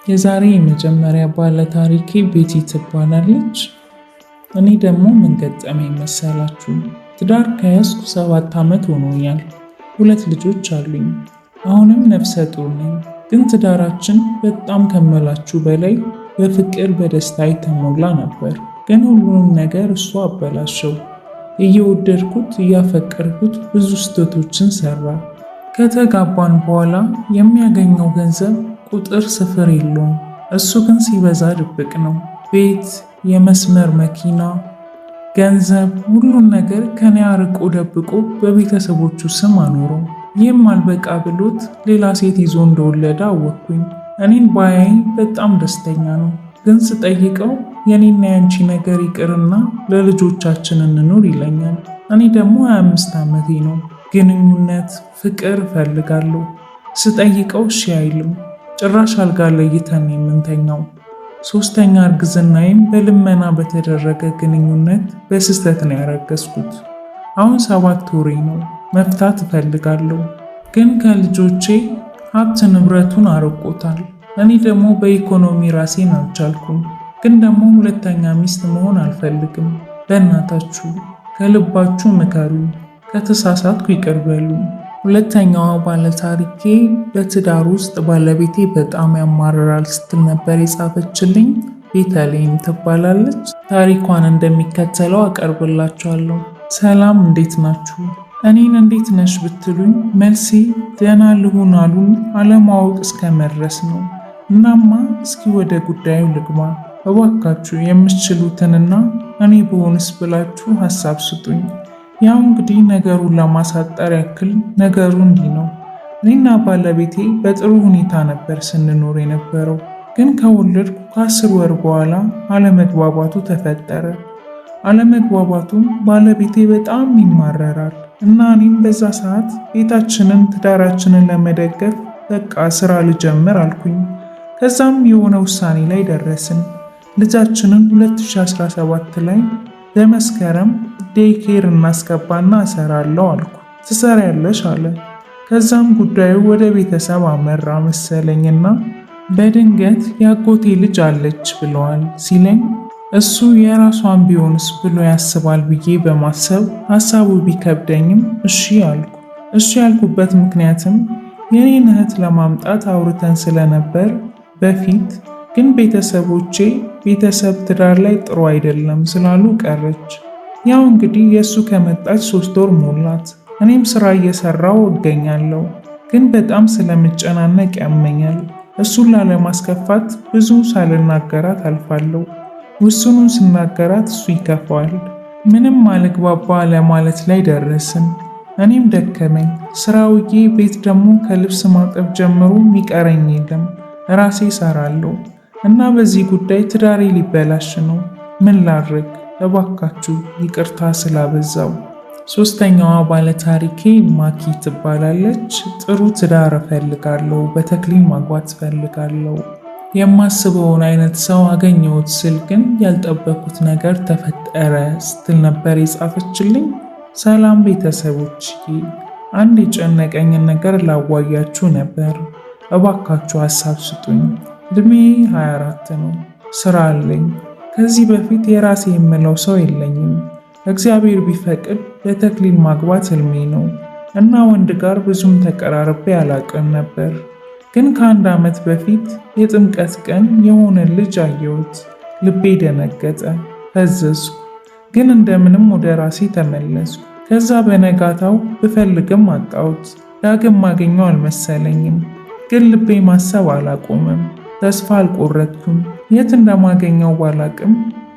የዛሬ የመጀመሪያ ባለ ታሪኬ ቤቲ ትባላለች። እኔ ደግሞ ምን ገጠመኝ መሰላችሁ? ትዳር ከያዝኩ 7 ዓመት ሆኖኛል። 2 ልጆች አሉኝ። አሁንም ነፍሰ ጡር ነኝ። ግን ትዳራችን በጣም ከመላችሁ በላይ በፍቅር በደስታ የተሞላ ነበር። ግን ሁሉንም ነገር እሱ አበላሸው። እየወደድኩት እያፈቀርኩት ብዙ ስህተቶችን ሰራ። ከተጋባን በኋላ የሚያገኘው ገንዘብ ቁጥር ስፍር የለውም። እሱ ግን ሲበዛ ድብቅ ነው። ቤት፣ የመስመር መኪና፣ ገንዘብ፣ ሁሉን ነገር ከኔ አርቆ ደብቆ በቤተሰቦቹ ስም አኖረው። ይህም አልበቃ ብሎት ሌላ ሴት ይዞ እንደወለደ አወቅኩኝ። እኔን ባያይ በጣም ደስተኛ ነው። ግን ስጠይቀው የኔና ያንቺ ነገር ይቅርና ለልጆቻችን እንኑር ይለኛል። እኔ ደግሞ 25 ዓመቴ ነው። ግንኙነት፣ ፍቅር እፈልጋለሁ። ስጠይቀው እሺ አይልም። ጭራሽ አልጋ ለይተን የምንተኛው። 3ኛ እርግዝናዬም በልመና በተደረገ ግንኙነት በስህተት ነው ያረገዝኩት። አሁን 7 ወሬ ነው። መፍታት እፈልጋለሁ። ግን ከልጆቼ ሀብት ንብረቱን አርቆታል። እኔ ደግሞ በኢኮኖሚ ራሴን አልቻልኩም። ግን ደግሞ 2ኛ ሚስት መሆን አልፈልግም። በእናታችሁ ከልባችሁ ምከሩኝ። ከተሳሳትኩ ይቅር በሉኝ። 2ኛዋ ባለታሪኬ በትዳር ውስጥ ባለቤቴ በጣም ያማርራል ስትል ነበር የጻፈችልኝ። ቤተልሔም ትባላለች። ታሪኳን እንደሚከተለው አቀርብላችኋለሁ። ሰላም፣ እንዴት ናችሁ? እኔን እንዴት ነሽ ብትሉኝ መልሴ ደህና ልሁን አሉን አለማወቅ እስከ መድረስ ነው። እናማ እስኪ ወደ ጉዳዩ ልግባ። እባካችሁ የምትችሉትንና እኔ በሆንስ ብላችሁ ሀሳብ ስጡኝ። ያው እንግዲህ ነገሩን ለማሳጠር ያክል ነገሩ እንዲህ ነው። እኔና ባለቤቴ በጥሩ ሁኔታ ነበር ስንኖር የነበረው። ግን ከወለድኩ ከ10 ወር በኋላ አለመግባባቱ ተፈጠረ። አለመግባባቱም ባለቤቴ በጣም ይማረራል እና እኔም በዛ ሰዓት ቤታችንን ትዳራችንን ለመደገፍ በቃ ስራ ልጀምር አልኩኝ። ከዛም የሆነ ውሳኔ ላይ ደረስን። ልጃችንን 2017 ላይ በመስከረም ዴይኬር እናስገባና እሰራለሁ አልኩ። ትሰሪያለሽ አለ። ከዛም ጉዳዩ ወደ ቤተሰብ አመራ መሰለኝና በድንገት ያጎቴ ልጅ አለች ብለዋል ሲለኝ እሱ የራሷን ቢሆንስ ብሎ ያስባል ብዬ በማሰብ ሀሳቡ ቢከብደኝም እሺ አልኩ። እሺ ያልኩበት ምክንያትም የኔን እህት ለማምጣት አውርተን ስለነበር በፊት ግን ቤተሰቦቼ ቤተሰብ ትዳር ላይ ጥሩ አይደለም ስላሉ ቀረች። ያው እንግዲህ የእሱ ከመጣች 3 ወር ሞላት። እኔም ስራ እየሰራው እገኛለሁ። ግን በጣም ስለምጨናነቅ ያመኛል። እሱን ላለማስከፋት ብዙ ሳልናገራት አልፋለሁ። ውስኑን ስናገራት እሱ ይከፋዋል። ምንም አልግባባ ለማለት ላይ ደረስን። እኔም ደከመኝ። ስራውዬ ቤት ደግሞ ከልብስ ማጠብ ጀምሮ የሚቀረኝ የለም። ራሴ ሰራለሁ እና በዚህ ጉዳይ ትዳሬ ሊበላሽ ነው። ምን ላድርግ? እባካችሁ ይቅርታ ስላበዛው። 3ኛዋ ባለታሪኬ ማኪ ትባላለች። ጥሩ ትዳር እፈልጋለሁ። በተክሊል ማግባት እፈልጋለሁ። የማስበውን አይነት ሰው አገኘሁት ስል ግን ያልጠበኩት ነገር ተፈጠረ ስትል ነበር የጻፈችልኝ። ሰላም ቤተሰቦች፣ አንድ የጨነቀኝን ነገር ላዋያችሁ ነበር። እባካችሁ ሀሳብ ስጡኝ። እድሜ 24 ነው። ስራ አለኝ። ከዚህ በፊት የራሴ የምለው ሰው የለኝም። እግዚአብሔር ቢፈቅድ በተክሊል ማግባት ህልሜ ነው እና ወንድ ጋር ብዙም ተቀራርቤ አላቅም ነበር። ግን ከ1 ዓመት በፊት የጥምቀት ቀን የሆነ ልጅ አየሁት። ልቤ ደነገጠ፣ ፈዘዝኩ። ግን እንደምንም ወደ ራሴ ተመለስኩ። ከዛ በነጋታው ብፈልግም አጣሁት። ዳግም ማገኘው አልመሰለኝም። ግን ልቤ ማሰብ አላቆመም። ተስፋ አልቆረጥኩም። የት እንደማገኘው ባላቅም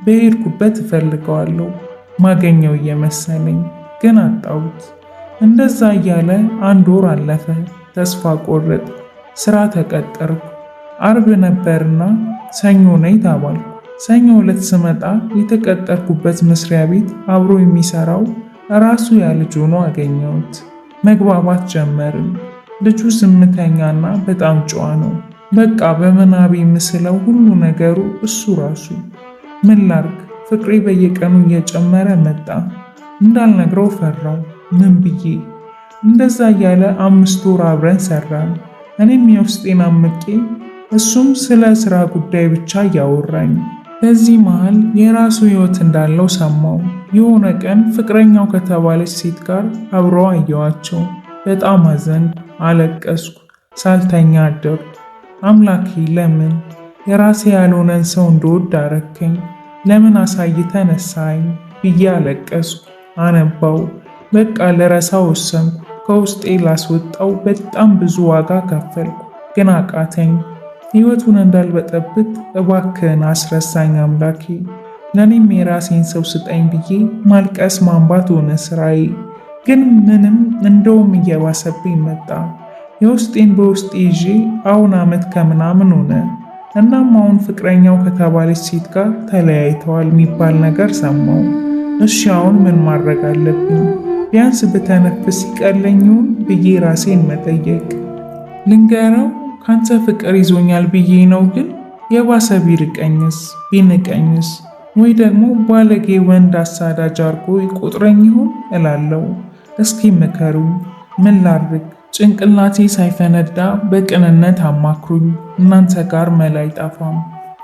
በሄድኩበት እፈልገዋለሁ። ማገኘው እየመሰለኝ ግን አጣሁት። እንደዛ እያለ 1 ወር አለፈ። ተስፋ ቆረጥ። ስራ ተቀጠርኩ። አርብ ነበርና ሰኞ ነይ ተባልኩ። ሰኞ ዕለት ስመጣ የተቀጠርኩበት መስሪያ ቤት አብሮ የሚሰራው ራሱ ያ ልጅ ሆኖ አገኘሁት። መግባባት ጀመርን። ልጁ ዝምተኛና በጣም ጨዋ ነው። በቃ በምናቤ ምስለው ሁሉ ነገሩ እሱ ራሱ። ምን ላርግ? ፍቅሬ በየቀኑ እየጨመረ መጣ። እንዳልነግረው ፈራው። ምን ብዬ? እንደዛ እያለ 5 ወር አብረን ሰራን። እኔም የውስጤን አምቄ እሱም ስለ ስራ ጉዳይ ብቻ እያወራኝ። በዚህ መሃል የራሱ ህይወት እንዳለው ሰማው። የሆነ ቀን ፍቅረኛው ከተባለች ሴት ጋር አብረው አየዋቸው። በጣም አዘንኩ፣ አለቀስኩ፣ ሳልተኛ አደርኩ። አምላኬ ለምን የራሴ ያልሆነን ሰው እንደወድ አረከኝ? ለምን አሳይተ ነሳኝ ብዬ አለቀስኩ፣ አነባው። በቃ ለረሳ ወሰንኩ። ከውስጤ ላስወጣው በጣም ብዙ ዋጋ ከፈልኩ፣ ግን አቃተኝ። ህይወቱን እንዳልበጠብጥ እባክህን አስረሳኝ አምላኬ። ለእኔም የራሴን ሰው ስጠኝ ብዬ ማልቀስ ማንባት ሆነ ስራዬ። ግን ምንም እንደውም እየባሰብኝ መጣ። የውስጤን በውስጤ ይዤ አሁን ዓመት ከምናምን ሆነ። እናም አሁን ፍቅረኛው ከተባለች ሴት ጋር ተለያይተዋል የሚባል ነገር ሰማው። እሺ አሁን ምን ማድረግ አለብኝ? ቢያንስ ብተነፍስ ይቀለኝውን ብዬ ራሴን መጠየቅ። ልንገረው ካንተ ፍቅር ይዞኛል ብዬ ነው፣ ግን የባሰ ቢርቀኝስ ቢንቀኝስ? ወይ ደግሞ ባለጌ ወንድ አሳዳጅ አርጎ ይቆጥረኝ ይሆን እላለው። እስኪ ምከሩኝ፣ ምን ላድርግ? ጭንቅላቴ ሳይፈነዳ በቅንነት አማክሩኝ። እናንተ ጋር መላ አይጠፋም።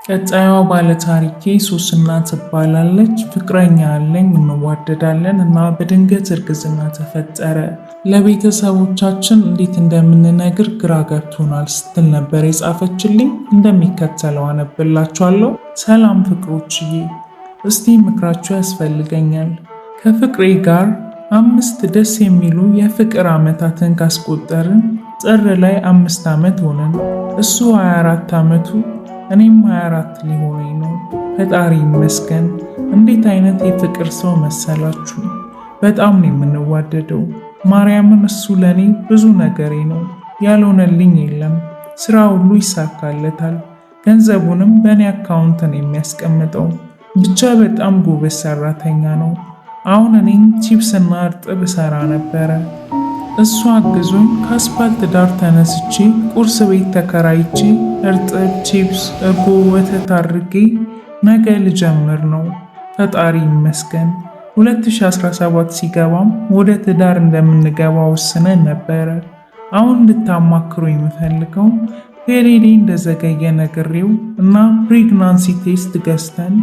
ቀጣዩዋ ባለታሪኬ ሶስና ትባላለች። ፍቅረኛ አለኝ፣ እንዋደዳለን እና በድንገት እርግዝና ተፈጠረ። ለቤተሰቦቻችን እንዴት እንደምንነግር ግራ ገብቶናል ስትል ነበር የጻፈችልኝ። እንደሚከተለው አነብላችኋለሁ። ሰላም ፍቅሮችዬ፣ እስቲ ምክራችሁ ያስፈልገኛል። ከፍቅሬ ጋር 5 ደስ የሚሉ የፍቅር ዓመታትን ካስቆጠርን ጥር ላይ 5 ዓመት ሆነን። እሱ 24 ዓመቱ እኔም 24 ሊሆነኝ ነው። ፈጣሪ ይመስገን። እንዴት አይነት የፍቅር ሰው መሰላችሁ! በጣም ነው የምንዋደደው። ማርያምን እሱ ለኔ ብዙ ነገሬ ነው። ያልሆነልኝ የለም። ስራ ሁሉ ይሳካለታል። ገንዘቡንም በእኔ አካውንት ነው የሚያስቀምጠው። ብቻ በጣም ጎበዝ ሰራተኛ ነው። አሁን እኔም ቺፕስና እርጥብ እሰራ ነበረ። እሱ አግዞኝ ከአስፓልት ዳር ተነስቼ ቁርስ ቤት ተከራይቼ እርጥብ፣ ቺፕስ፣ እርጎ፣ ወተት አድርጌ ነገ ልጀምር ነው። ፈጣሪ ይመስገን። 2017 ሲገባም ወደ ትዳር እንደምንገባ ወስነን ነበረ። አሁን እንድታማክሩ የምፈልገው ፔሬዴ እንደዘገየ ነግሬው እና ፕሬግናንሲ ቴስት ገዝተን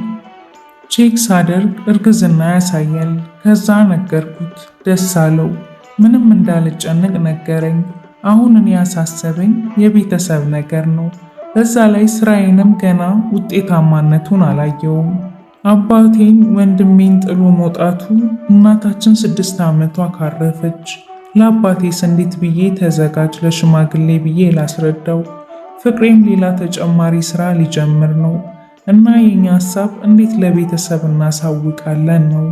ቼክ ሳደርግ እርግዝና ያሳያል። ከዛ ነገርኩት፣ ደስ አለው። ምንም እንዳልጨነቅ ነገረኝ። አሁን እኔ ያሳሰበኝ የቤተሰብ ነገር ነው። በዛ ላይ ስራዬንም ገና ውጤታማነቱን አላየውም። አባቴን ወንድሜን ጥሎ መውጣቱ፣ እናታችን 6 ዓመቷ ካረፈች። ለአባቴስ እንዴት ብዬ ተዘጋጅ ለሽማግሌ ብዬ ላስረዳው? ፍቅሬም ሌላ ተጨማሪ ስራ ሊጀምር ነው እና የኛ ሀሳብ እንዴት ለቤተሰብ እናሳውቃለን ነው።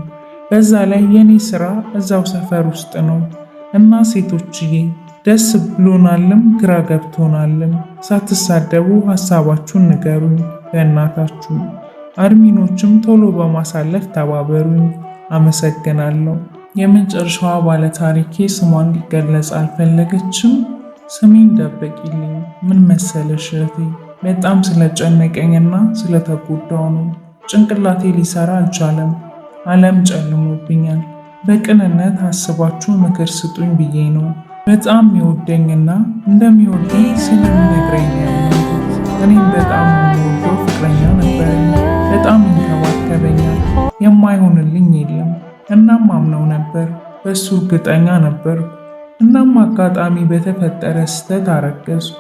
በዛ ላይ የኔ ስራ እዛው ሰፈር ውስጥ ነው እና ሴቶችዬ ደስ ብሎናልም ግራ ገብቶናልም። ሳትሳደቡ ሀሳባችሁን ንገሩኝ በእናታችሁ። አድሚኖችም ቶሎ በማሳለፍ ተባበሩኝ። አመሰግናለሁ። የመጨረሻዋ ባለታሪኬ ስሟ እንዲገለጽ አልፈለገችም። ስሜን ደበቂልኝ። ምን መሰለሽ እህቴ፣ በጣም ስለጨነቀኝና ስለተጎዳው ነው። ጭንቅላቴ ሊሰራ አልቻለም። ዓለም ጨልሞብኛል። በቅንነት አስባችሁ ምክር ስጡኝ ብዬ ነው። በጣም የሚወደኝና እንደሚወደኝ ስለሚነግረኝ ያመንኩት። እኔም በጣም የሚወደው ፍቅረኛ ነበረኝ። በጣም ይንከባከበኛል። የማይሆንልኝ የለም። እናም አምነው ነበር። በእሱ እርግጠኛ ነበርኩ። እናም አጋጣሚ በተፈጠረ ስህተት አረገዝኩ።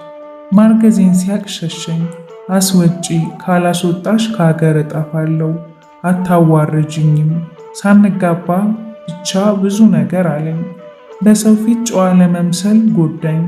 ማርገዜን ሲያቅ ሸሸኝ። አስወጪ፣ ካላስወጣሽ ከሀገር እጠፋለሁ፣ አታዋርጅኝም። ሳንጋባ ብቻ ብዙ ነገር አለኝ። በሰው ፊት ጨዋ ለመምሰል ጎዳኝ።